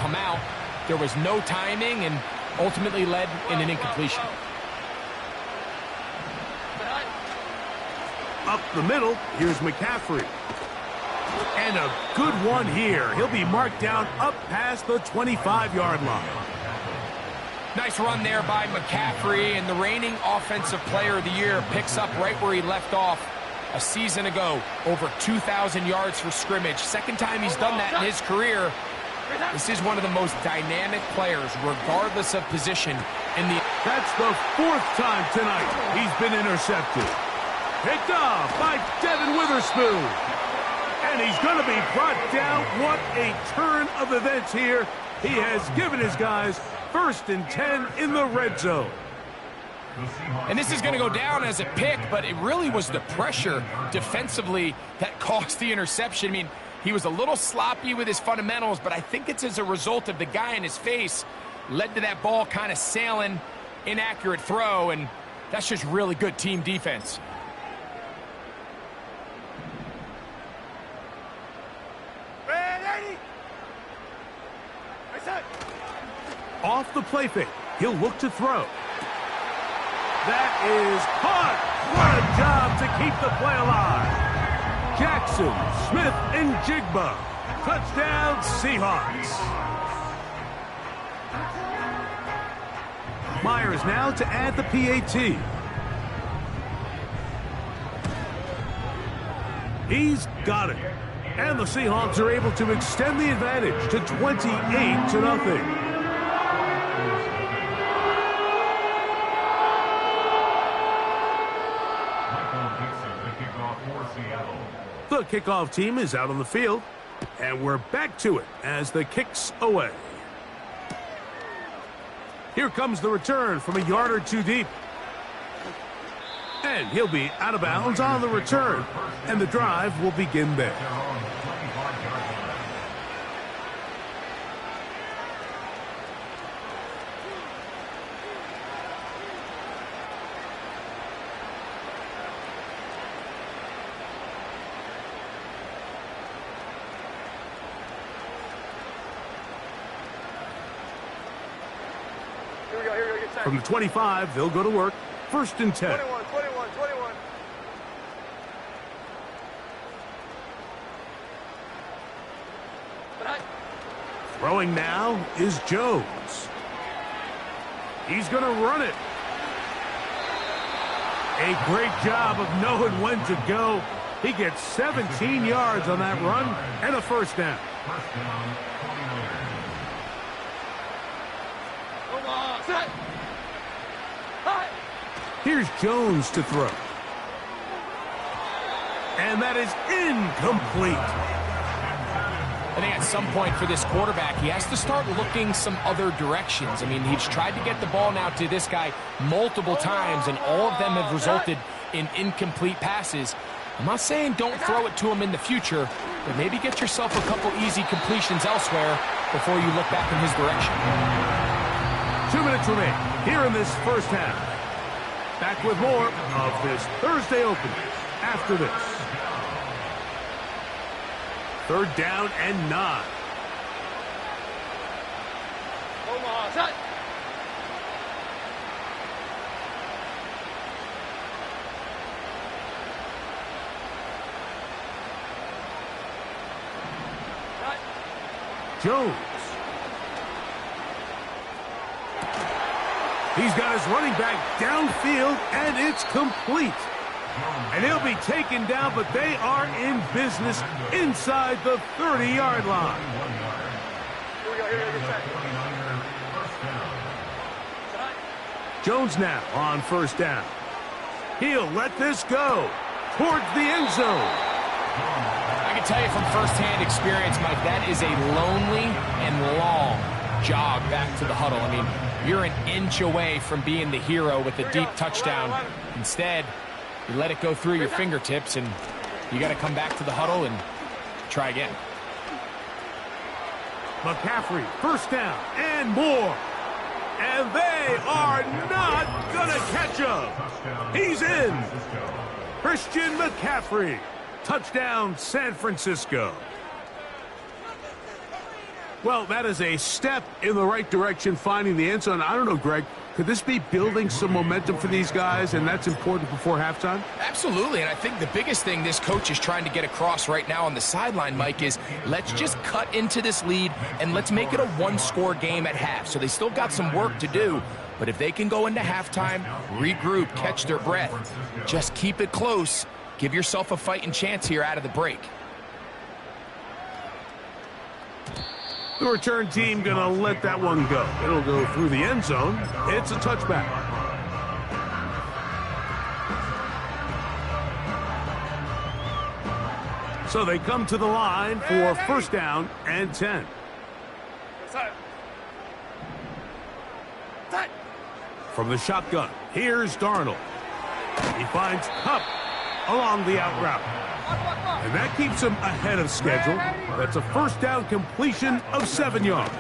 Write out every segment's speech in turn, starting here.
come out. There was no timing and ultimately led in an incompletion. Up the middle, here's McCaffrey. And a good one here. He'll be marked down up past the 25-yard line. Nice run there by McCaffrey, and the reigning Offensive Player of the Year picks up right where he left off a season ago. Over 2,000 yards for scrimmage. Second time he's done that in his career. This is one of the most dynamic players, regardless of position. That's the fourth time tonight he's been intercepted. Picked off by Devin Witherspoon. And he's going to be brought down. What a turn of events here. He has given his guys 1st and 10 in the red zone. And this is going to go down as a pick, but it really was the pressure defensively that caused the interception. I mean, he was a little sloppy with his fundamentals, but I think it's as a result of the guy in his face led to that ball kind of sailing, inaccurate throw, and that's just really good team defense. Off the play fake, he'll look to throw. That is caught. What a job to keep the play alive. Jackson, Smith, and Jigba. Touchdown, Seahawks. Myers now to add the PAT. He's got it. And the Seahawks are able to extend the advantage to 28-0. The kickoff team is out on the field, and we're back to it as the kick's away. Here comes the return from a yard or two deep. And he'll be out of bounds on the return, and the drive will begin there. From the 25, they'll go to work. 1st and 10. 21. Throwing now is Jones. He's going to run it. A great job of knowing when to go. He gets 17 yards on that run and a 1st down. Here's Jones to throw. And that is incomplete. I think at some point for this quarterback, he has to start looking some other directions. I mean, he's tried to get the ball now to this guy multiple times, and all of them have resulted in incomplete passes. I'm not saying don't throw it to him in the future, but maybe get yourself a couple easy completions elsewhere before you look back in his direction. 2 minutes remain here in this 1st half. Back with more of this Thursday opener after this. 3rd down and 9. Jones. He's got his running back downfield, and it's complete. And he'll be taken down, but they are in business inside the 30-yard line. Jones now on 1st down. He'll let this go towards the end zone. I can tell you from firsthand experience, Mike, that is a lonely and long jog back to the huddle. I mean, you're an inch away from being the hero with a deep touchdown. Instead, you let it go through your fingertips, and you got to come back to the huddle and try again. McCaffrey, 1st down and more. And they are not going to catch him. He's in. Christian McCaffrey. Touchdown, San Francisco. Well, that is a step in the right direction, finding the end zone. I don't know, Greg, could this be building some momentum for these guys, and that's important before halftime? Absolutely, and I think the biggest thing this coach is trying to get across right now on the sideline, Mike, is let's just cut into this lead, and let's make it a one-score game at half. So they still got some work to do, but if they can go into halftime, regroup, catch their breath, just keep it close, give yourself a fighting chance here out of the break. The return team going to let that one go. It'll go through the end zone. It's a touchback. So they come to the line for first down and 10. From the shotgun, here's Darnold. He finds Kupp along the out route. And that keeps him ahead of schedule. That's a first down completion of 7 yards.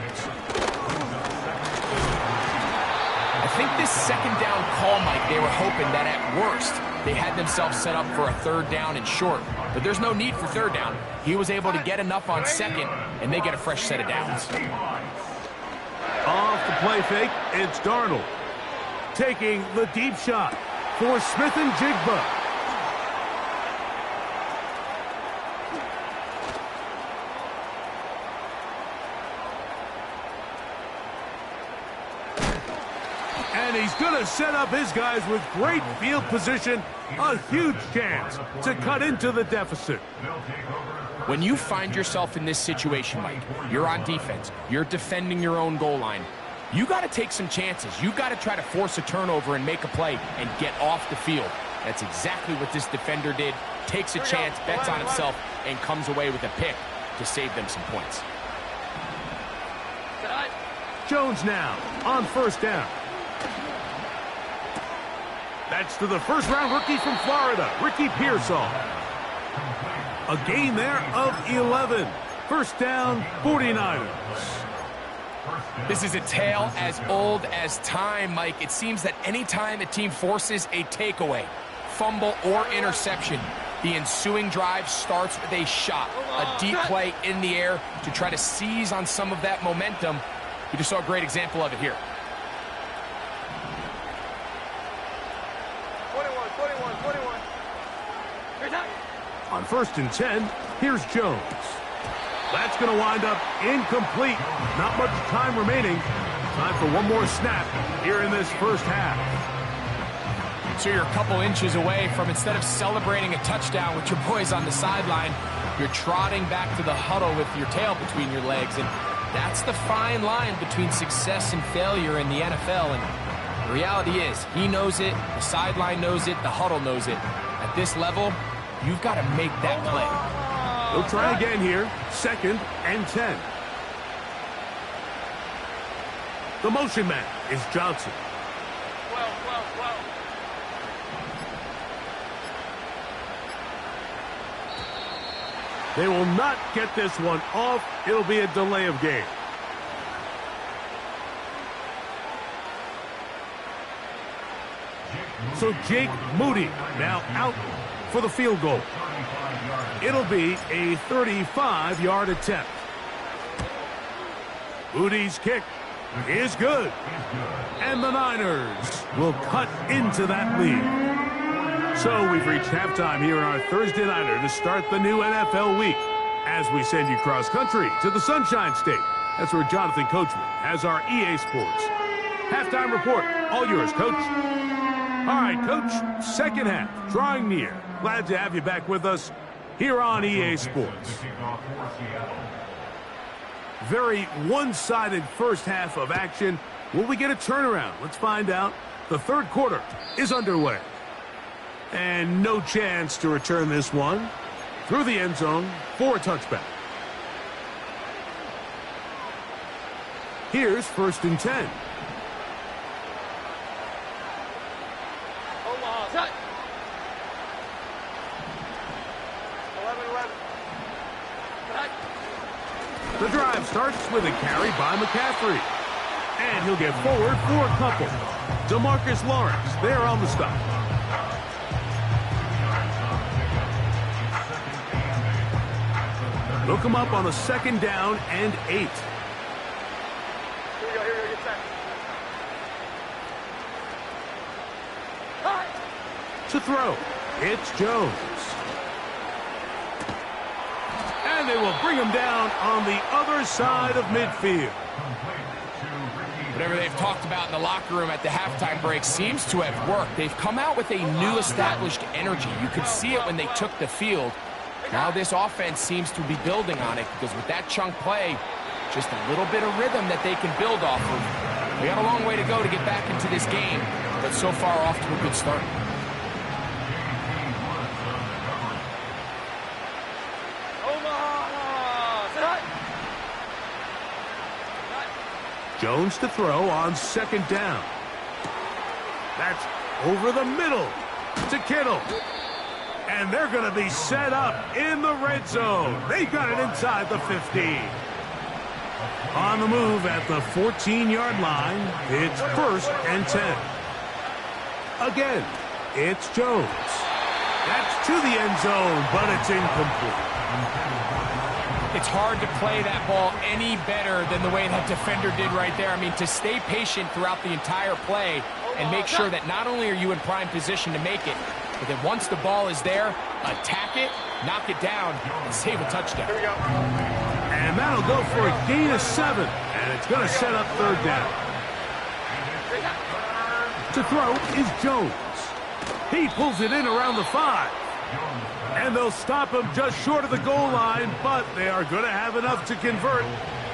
I think this second down call, Mike, they were hoping that at worst they had themselves set up for a third down and short. But there's no need for third down. He was able to get enough on second, and they get a fresh set of downs. Off the play fake, it's Darnold. Taking the deep shot for Smith and Jigba. And he's going to set up his guys with great field position. A huge chance to cut into the deficit. When you find yourself in this situation, Mike, you're on defense, you're defending your own goal line, you got to take some chances. You got to try to force a turnover and make a play and get off the field. That's exactly what this defender did. Takes a chance, bets on himself, and comes away with a pick to save them some points. Jones now on first down. That's to the first-round rookie from Florida, Ricky Pearsall. A gain there of 11. First down, 49ers. This is a tale as old as time, Mike. It seems that any time a team forces a takeaway, fumble, or interception, the ensuing drive starts with a shot, a deep play in the air to try to seize on some of that momentum. You just saw a great example of it here. 21. On first and 10, here's Jones. That's going to wind up incomplete. Not much time remaining. Time for one more snap here in this first half. So you're a couple inches away from, instead of celebrating a touchdown with your boys on the sideline, you're trotting back to the huddle with your tail between your legs. And that's the fine line between success and failure in the NFL. And the reality is, he knows it, the sideline knows it, the huddle knows it. At this level, you've got to make that play. They'll try again here. Second and 10. The motion man is Johnson. They will not get this one off. It'll be a delay of game. So Jake Moody now out for the field goal. It'll be a 35-yard attempt. Moody's kick is good. And the Niners will cut into that lead. So we've reached halftime here in our Thursday Nighter to start the new NFL week as we send you cross-country to the Sunshine State. That's where Jonathan Coachman has our EA Sports halftime report. All yours, Coach. All right, Coach, second half, drawing near. Glad to have you back with us here on EA Sports. Very one-sided first half of action. Will we get a turnaround? Let's find out. The third quarter is underway. And no chance to return this one through the end zone for a touchback. Here's first and 10. The drive starts with a carry by McCaffrey. And he'll get forward for a couple. DeMarcus Lawrence there on the stop. They'll come up on a second down and 8. To throw, it's Jones. And they will bring him down on the other side of midfield. Whatever they've talked about in the locker room at the halftime break seems to have worked. They've come out with a new established energy. You could see it when they took the field. Now this offense seems to be building on it because with that chunk play, just a little bit of rhythm that they can build off of. We got a long way to go to get back into this game, but so far off to a good start. Jones to throw on second down. That's over the middle to Kittle. And they're going to be set up in the red zone. They've got it inside the 15. On the move at the 14-yard line, it's 1st and 10. Again, it's Jones. That's to the end zone, but it's incomplete. It's hard to play that ball any better than the way that defender did right there. I mean, to stay patient throughout the entire play and make sure that not only are you in prime position to make it, but then once the ball is there, attack it, knock it down, and save a touchdown. Here we go. And that'll go for a gain of 7, and it's going to set up 3rd down. To throw is Jones. He pulls it in around the 5. And they'll stop him just short of the goal line, but they are going to have enough to convert.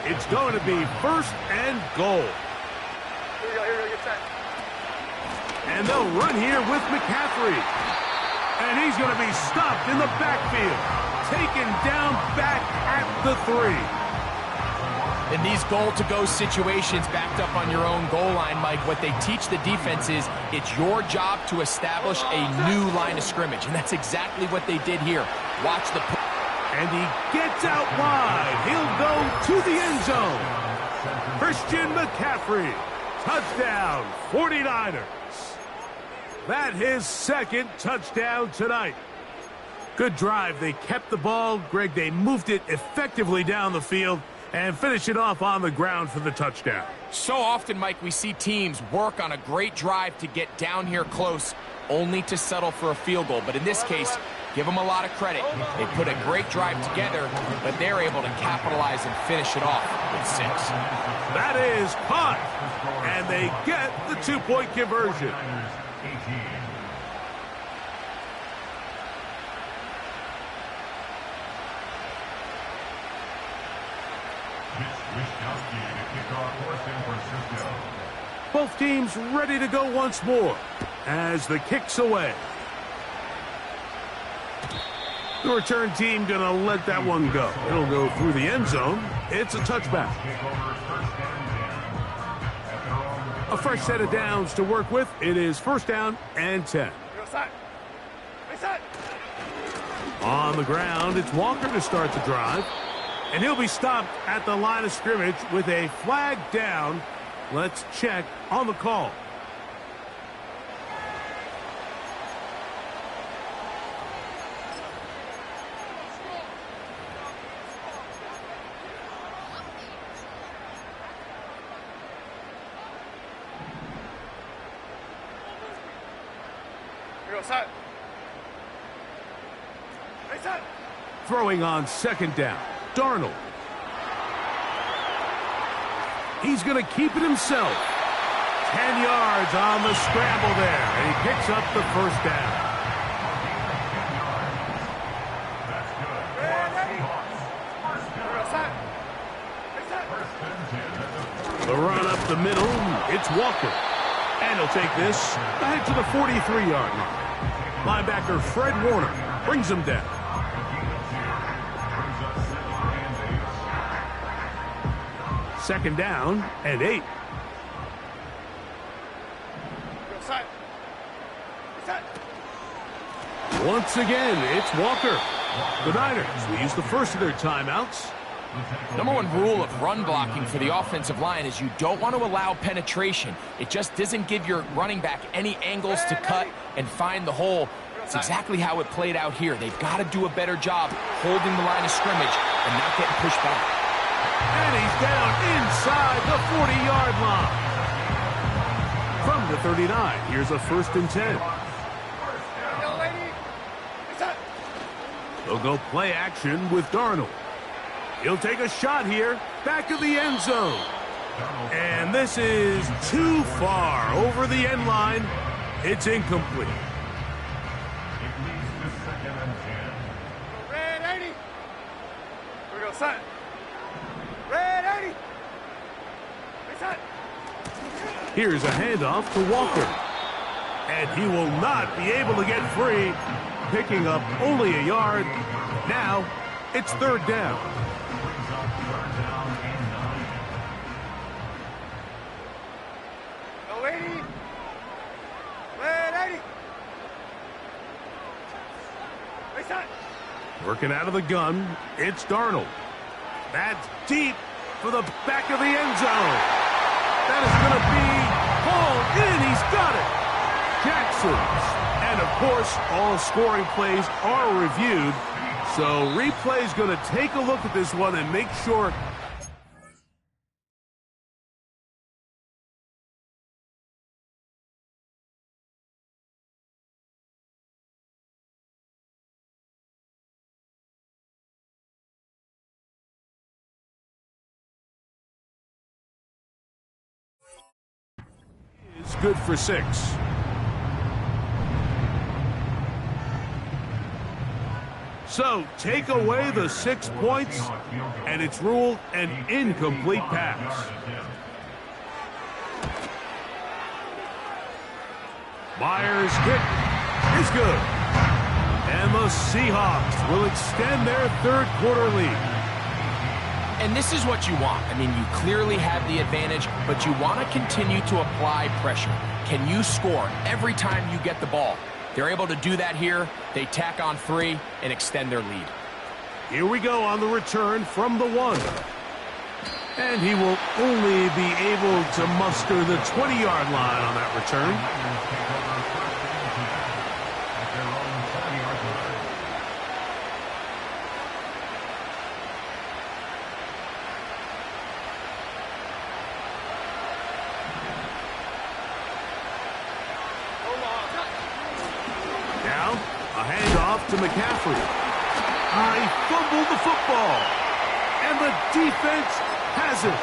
It's going to be 1st and goal. Here we go, get set. And they'll run here with McCaffrey. And he's going to be stopped in the backfield. Taken down back at the 3. In these goal-to-go situations backed up on your own goal line, Mike, what they teach the defense is it's your job to establish a new line of scrimmage, and that's exactly what they did here. Watch the... And he gets out wide. He'll go to the end zone. Christian McCaffrey. Touchdown, 49ers. That his 2nd touchdown tonight. Good drive. They kept the ball. Greg, they moved it effectively down the field and finish it off on the ground for the touchdown. So often, Mike, we see teams work on a great drive to get down here close, only to settle for a field goal. But in this case, give them a lot of credit. They put a great drive together, but they're able to capitalize and finish it off with 6. That is caught, and they get the 2-point conversion. Both teams ready to go once more as the kick's away. The return team going to let that one go. It'll go through the end zone. It's a touchback. A fresh set of downs to work with. It is 1st down and 10. On the ground, it's Walker to start the drive. And he'll be stopped at the line of scrimmage with a flag down. Let's check on the call. Throwing on 2nd down. Darnold. He's going to keep it himself. 10 yards on the scramble there, and he picks up the 1st down. The run up the middle, it's Walker. And he'll take this ahead to the 43-yard line. Linebacker Fred Warner brings him down. 2nd down and 8. Once again, it's Walker. The Niners will use the first of their timeouts. Number 1 rule of run blocking for the offensive line is you don't want to allow penetration. It just doesn't give your running back any angles to cut and find the hole. It's exactly how it played out here. They've got to do a better job holding the line of scrimmage and not getting pushed back. And he's down inside the 40-yard line. the 39. Here's a 1st and 10. They'll go play action with Darnold. He'll take a shot here, back of the end zone. And this is too far over the end line. It's incomplete. Red 80. Here we go, set. Red 80. Reset. Here's a handoff to Walker. And he will not be able to get free, picking up only a yard. Now, it's 3rd down. No 80. Red 80. Reset. Working out of the gun, it's Darnold. That's deep for the back of the end zone. That is going to be hauled in. He's got it. Jackson's. And, of course, all scoring plays are reviewed. So replay's going to take a look at this one and make sure. It's good for 6. So, take away the 6 points, and it's ruled an incomplete pass. Myers' kick is good. And the Seahawks will extend their 3rd quarter lead. And this is what you want. I mean, you clearly have the advantage, but you want to continue to apply pressure. Can you score every time you get the ball? They're able to do that here. They tack on 3 and extend their lead. Here we go on the return from the 1. And he will only be able to muster the 20-yard line on that return. To McCaffrey. He fumbled the football. And the defense has it.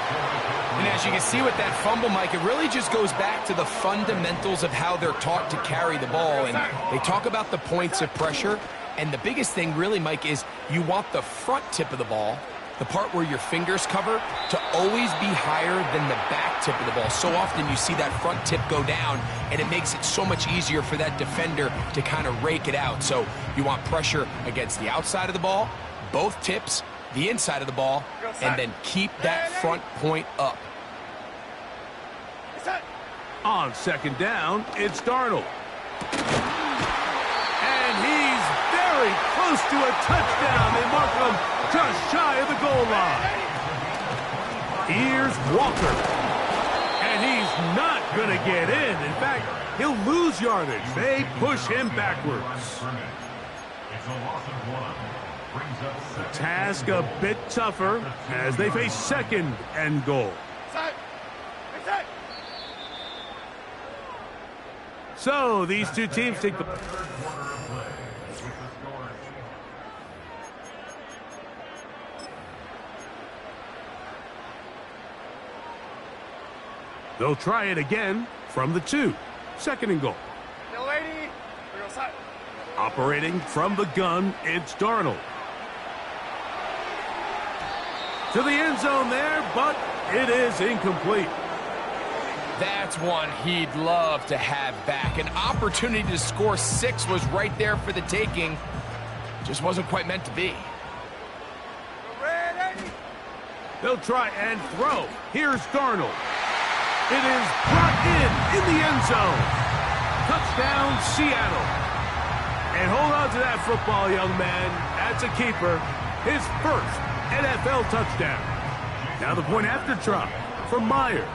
And as you can see with that fumble, Mike, it really just goes back to the fundamentals of how they're taught to carry the ball. And they talk about the points of pressure. And the biggest thing really, Mike, is you want the front tip of the ball, the part where your fingers cover, to always be higher than the back tip of the ball. So often you see that front tip go down, and it makes it so much easier for that defender to kind of rake it out. So you want pressure against the outside of the ball, both tips, the inside of the ball, and then keep that front point up. On 2nd down, it's Darnold. And he's very close to a touchdown. They mark him just shy of the goal line. Here's Walker. And he's not going to get in. In fact, he'll lose yardage. They push him backwards. The task a bit tougher as they face 2nd and goal. So these two teams take the... They'll try it again from the 2. 2nd and goal. Operating from the gun, it's Darnold. To the end zone there, but it is incomplete. That's one he'd love to have back. An opportunity to score 6 was right there for the taking. Just wasn't quite meant to be. They'll try and throw. Here's Darnold. It is brought in the end zone. Touchdown, Seattle. And hold on to that football, young man. That's a keeper. His first NFL touchdown. Now the point after try for Myers.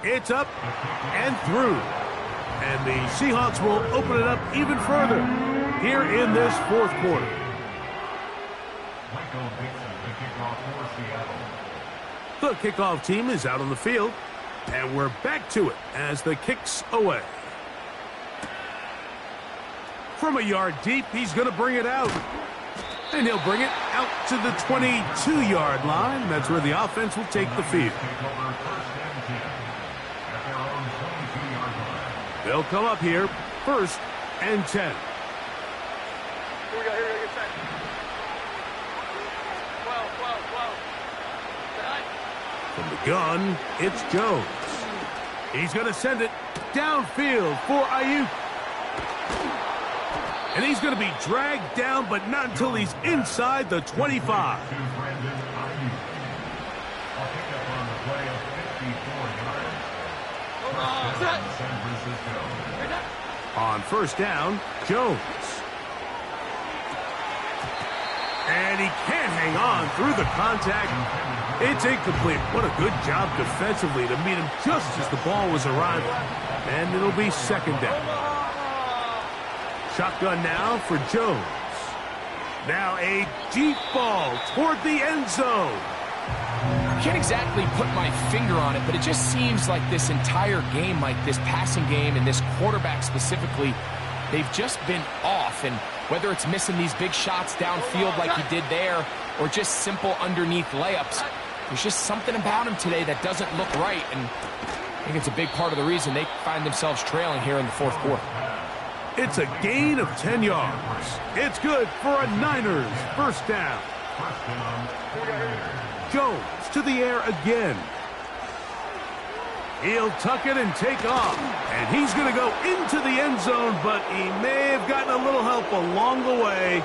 It's up and through. And the Seahawks will open it up even further here in this 4th quarter. The kickoff team is out on the field, and we're back to it as the kick's away. From a yard deep, he's going to bring it out. And he'll bring it out to the 22-yard line. That's where the offense will take the field. They'll come up here, 1st and 10. Here we go, get set. 12. From the gun, it's Jones. He's going to send it downfield for Ayuk. And he's going to be dragged down, but not until he's inside the 25. On 1st down, Jones. And he can't hang on through the contact. It's incomplete. What a good job defensively to meet him just as the ball was arriving. And it'll be 2nd down. Shotgun now for Jones. Now a deep ball toward the end zone. I can't exactly put my finger on it, but it just seems like this entire game, like this passing game and this quarterback specifically, they've just been off. And whether it's missing these big shots downfield like he did there or just simple underneath layups, there's just something about him today that doesn't look right. And I think it's a big part of the reason they find themselves trailing here in the 4th quarter. It's a gain of 10 yards. It's good for a Niners 1st down. Jones to the air again. He'll tuck it and take off. And he's going to go into the end zone, but he may have gotten a little help along the way.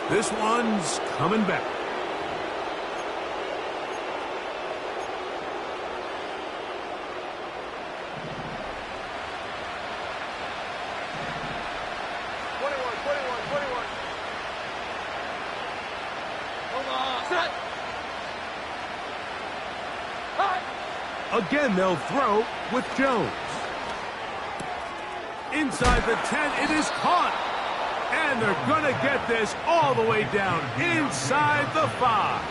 This one's coming back. Again, they'll throw with Jones. Inside the 10, it is caught. And they're going to get this all the way down inside the 5.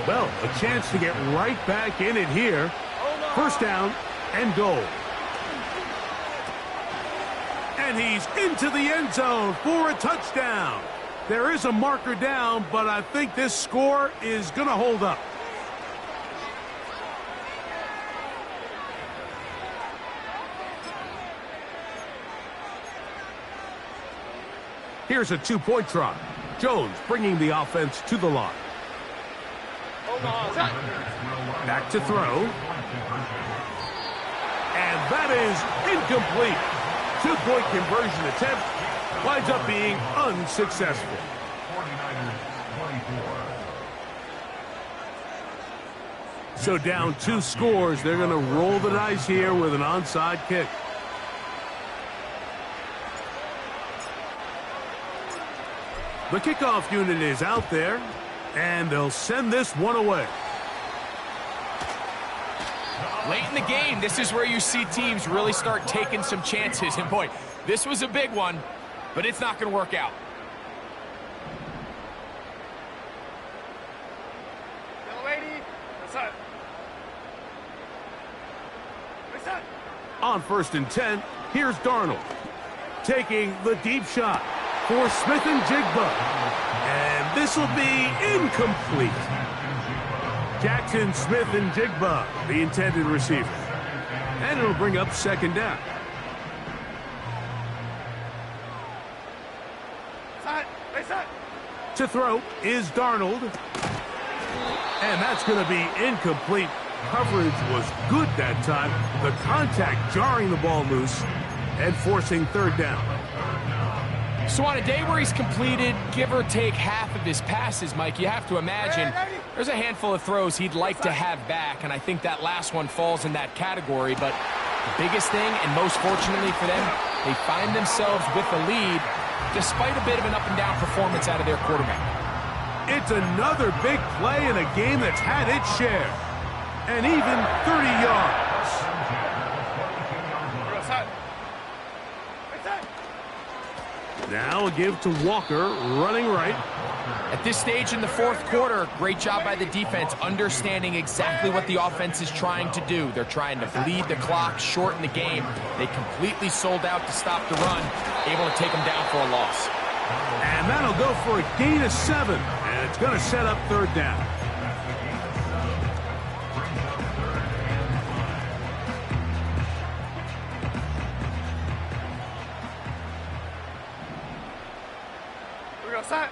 Well, a chance to get right back in it here. 1st down and goal. And he's into the end zone for a touchdown. There is a marker down, but I think this score is going to hold up. Here's a 2-point try. Jones bringing the offense to the line. Back to throw. And that is incomplete. 2-point conversion attempt winds up being unsuccessful. So down 2 scores, they're going to roll the dice here with an onside kick. The kickoff unit is out there, and they'll send this one away. Late in the game, this is where you see teams really start taking some chances. And boy, this was a big one, but it's not going to work out. On 1st and 10, here's Darnold taking the deep shot for Smith-Njigba. And this will be incomplete. Jackson Smith-Njigba, the intended receiver. And it'll bring up 2nd down. To throw is Darnold. And that's going to be incomplete. Coverage was good that time. The contact jarring the ball loose and forcing 3rd down. So on a day where he's completed, give or take half of his passes, Mike, you have to imagine there's a handful of throws he'd like to have back, and I think that last one falls in that category. But the biggest thing, and most fortunately for them, they find themselves with the lead despite a bit of an up-and-down performance out of their quarterback. It's another big play in a game that's had its share. And even 30 yards. Now a give to Walker, running right. At this stage in the fourth quarter, great job by the defense understanding exactly what the offense is trying to do. They're trying to bleed the clock, shorten the game. They completely sold out to stop the run, able to take them down for a loss. And that'll go for a gain of 7, and it's going to set up third down. Here we go, set.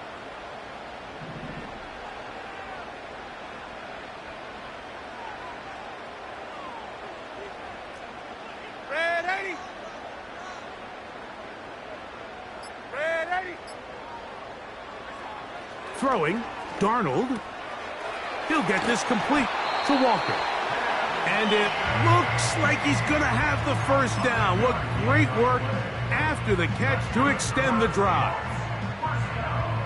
Red 80. Red 80. Throwing, Darnold. He'll get this complete to Walker. And it looks like he's going to have the first down. What great work after the catch to extend the drive.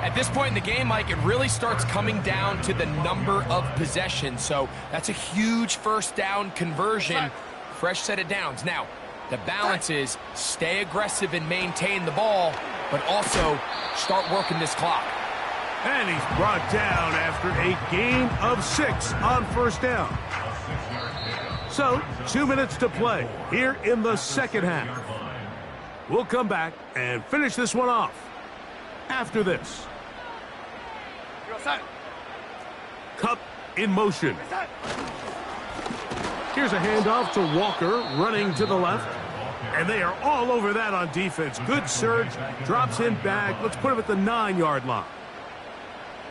At this point in the game, Mike, it really starts coming down to the number of possessions. So that's a huge first down conversion. Fresh set of downs. Now, the balance is stay aggressive and maintain the ball, but also start working this clock. And he's brought down after a gain of 6 on first down. So, 2 minutes to play here in the second half. We'll come back and finish this one off after this. Here we go, set. Cup in motion. Set. Here's a handoff to Walker, running to the left. And they are all over that on defense. Good surge, drops him back. Let's put him at the 9-yard line.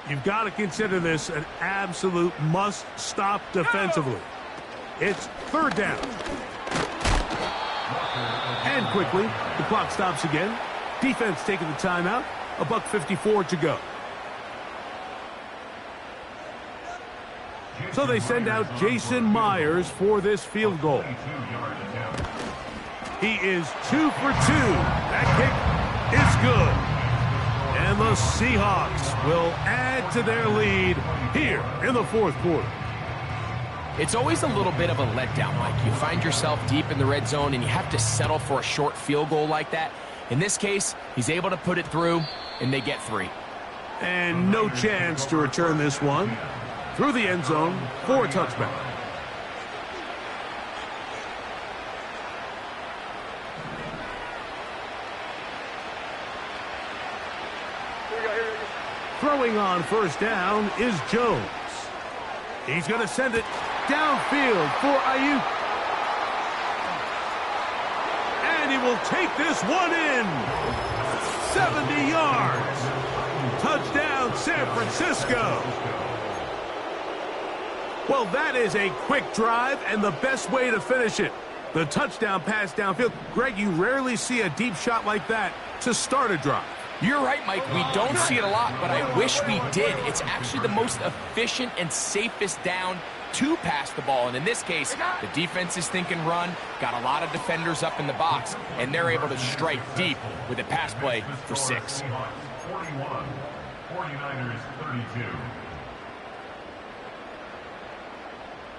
You've got to consider this an absolute must-stop defensively. It's third down. And quickly, the clock stops again. Defense taking the timeout. $1:54 to go. So they send out Jason Myers for this field goal. He is 2 for 2. That kick is good. And the Seahawks will add to their lead here in the fourth quarter. It's always a little bit of a letdown, Mike. You find yourself deep in the red zone and you have to settle for a short field goal like that. In this case, he's able to put it through, and they get 3. And no chance to return this one through the end zone for a touchback. Here we go, here we go. Throwing on first down is Jones. He's going to send it downfield for Ayuk. And he will take this one in. 70 yards. Touchdown, San Francisco. Well, that is a quick drive and the best way to finish it. The touchdown pass downfield. Greg, you rarely see a deep shot like that to start a drive. You're right, Mike. We don't see it a lot, but I wish we did. It's actually the most efficient and safest down to pass the ball. And in this case, the defense is thinking run, got a lot of defenders up in the box, and they're able to strike deep with a pass play for 6. 41, 49ers 32.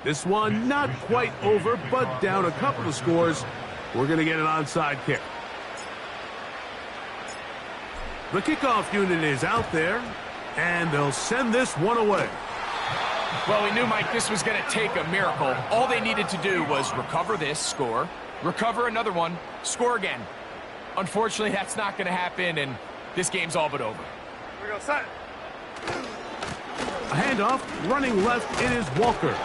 This one not quite over, but down a couple of scores. We're going to get an onside kick. The kickoff unit is out there, and they'll send this one away. Well, we knew, Mike, this was going to take a miracle. All they needed to do was recover this, score, recover another one, score again. Unfortunately, that's not going to happen, and this game's all but over. Here we go, set. A handoff, running left, it is Walker.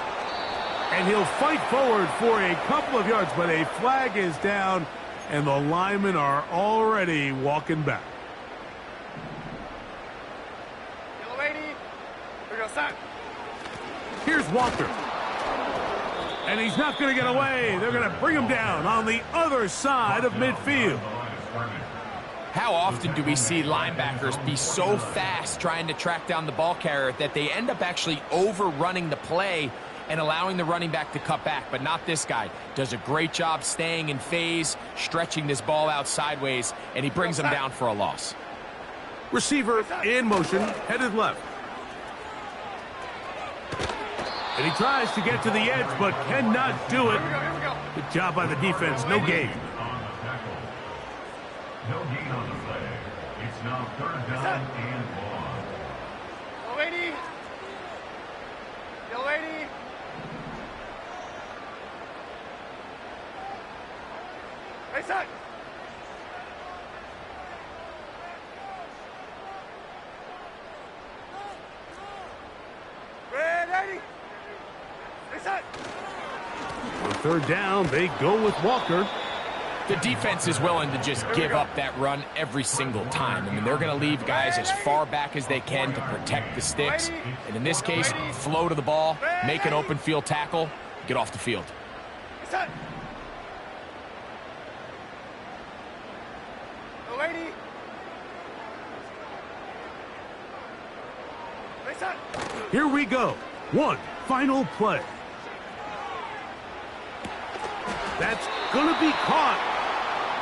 And he'll fight forward for a couple of yards, but a flag is down, and the linemen are already walking back. Yellow 80. Here we go, set. Here's Walker. And he's not going to get away. They're going to bring him down on the other side of midfield. How often do we see linebackers be so fast trying to track down the ball carrier that they end up actually overrunning the play and allowing the running back to cut back? But not this guy. Does a great job staying in phase, stretching this ball out sideways, and he brings them down for a loss. Receiver in motion, headed left. And he tries to get to the edge, but cannot do it. Here we go. Good job by the defense. No gain. No gain on the play. It's now third down and long. Face up. Ready. Face up. On third down, they go with Walker. The defense is willing to just give up that run every single time. I mean, they're going to leave guys as far back as they can to protect the sticks. And in this case, flow to the ball, make an open field tackle, get off the field. Face up. The lady. Face up. Here we go. One final play. That's going to be caught.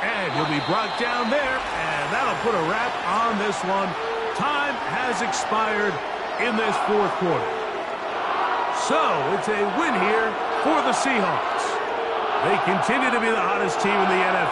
And he'll be brought down there. And that'll put a wrap on this one. Time has expired in this fourth quarter. So it's a win here for the Seahawks. They continue to be the hottest team in the NFL.